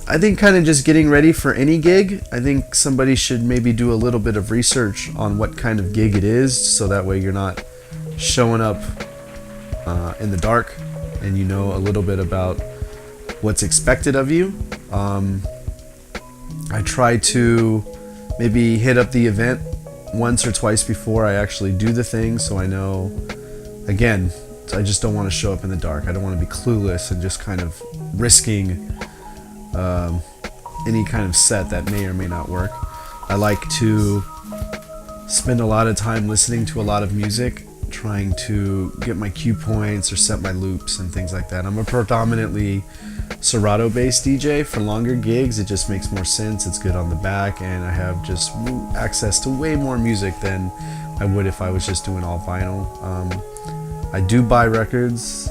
I think kind of just getting ready for any gig, I think somebody should maybe do a little bit of research on what kind of gig it is, so that way you're not showing up in the dark and you know a little bit about what's expected of you. I try to maybe hit up the event once or twice before I actually do the thing, so I know, again, I just don't want to show up in the dark. I don't want to be clueless and just kind of risking any kind of set that may or may not work. I like to spend a lot of time listening to a lot of music, trying to get my cue points or set my loops and things like that. I'm a predominantly Serato based DJ. For longer gigs it just makes more sense, it's good on the back, and I have just access to way more music than I would if I was just doing all vinyl. I do buy records.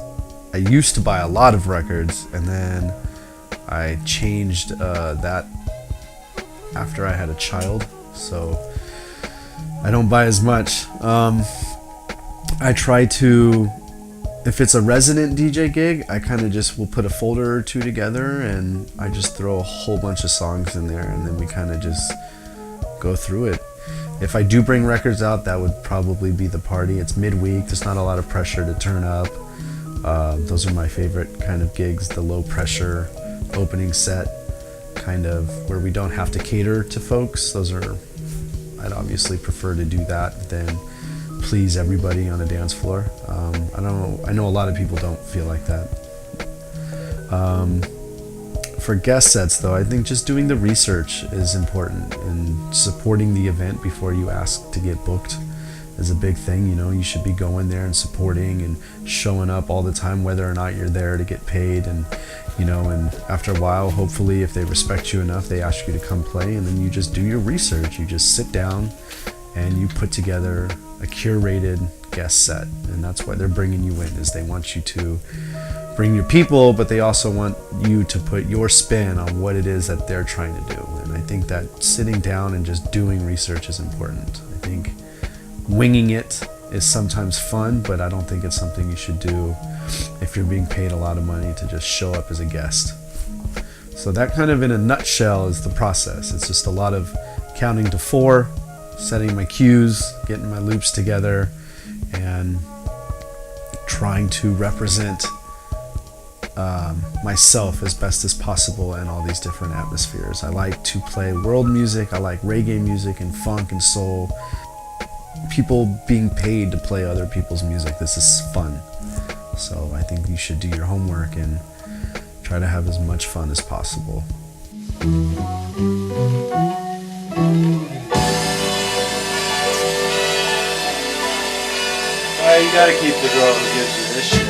I used to buy a lot of records, and then I changed that after I had a child, so I don't buy as much. I try to, if it's a resident DJ gig, I kind of just will put a folder or two together and I just throw a whole bunch of songs in there, and then we kind of just go through it. If I do bring records out, that would probably be the party. It's midweek, there's not a lot of pressure to turn up. Those are my favorite kind of gigs, the low pressure opening set, kind of where we don't have to cater to folks. I'd obviously prefer to do that than please everybody on a dance floor. I know a lot of people don't feel like that. For guest sets though, I think just doing the research is important, and supporting the event before you ask to get booked is a big thing. You know, you should be going there and supporting and showing up all the time, whether or not you're there to get paid. And you know, and after a while, hopefully if they respect you enough, they ask you to come play, and then you just do your research. You just sit down and you put together a curated guest set, and that's why they're bringing you in, is they want you to bring your people, but they also want you to put your spin on what it is that they're trying to do. And I think that sitting down and just doing research is important. I think winging it is sometimes fun, but I don't think it's something you should do if you're being paid a lot of money to just show up as a guest. So that kind of in a nutshell is the process. It's just a lot of counting to 4, setting my cues, getting my loops together, and trying to represent myself as best as possible in all these different atmospheres. I like to play world music, I like reggae music and funk and soul. People being paid to play other people's music, this is fun. So I think you should do your homework and try to have as much fun as possible. You gotta keep the girl who gives you this shit.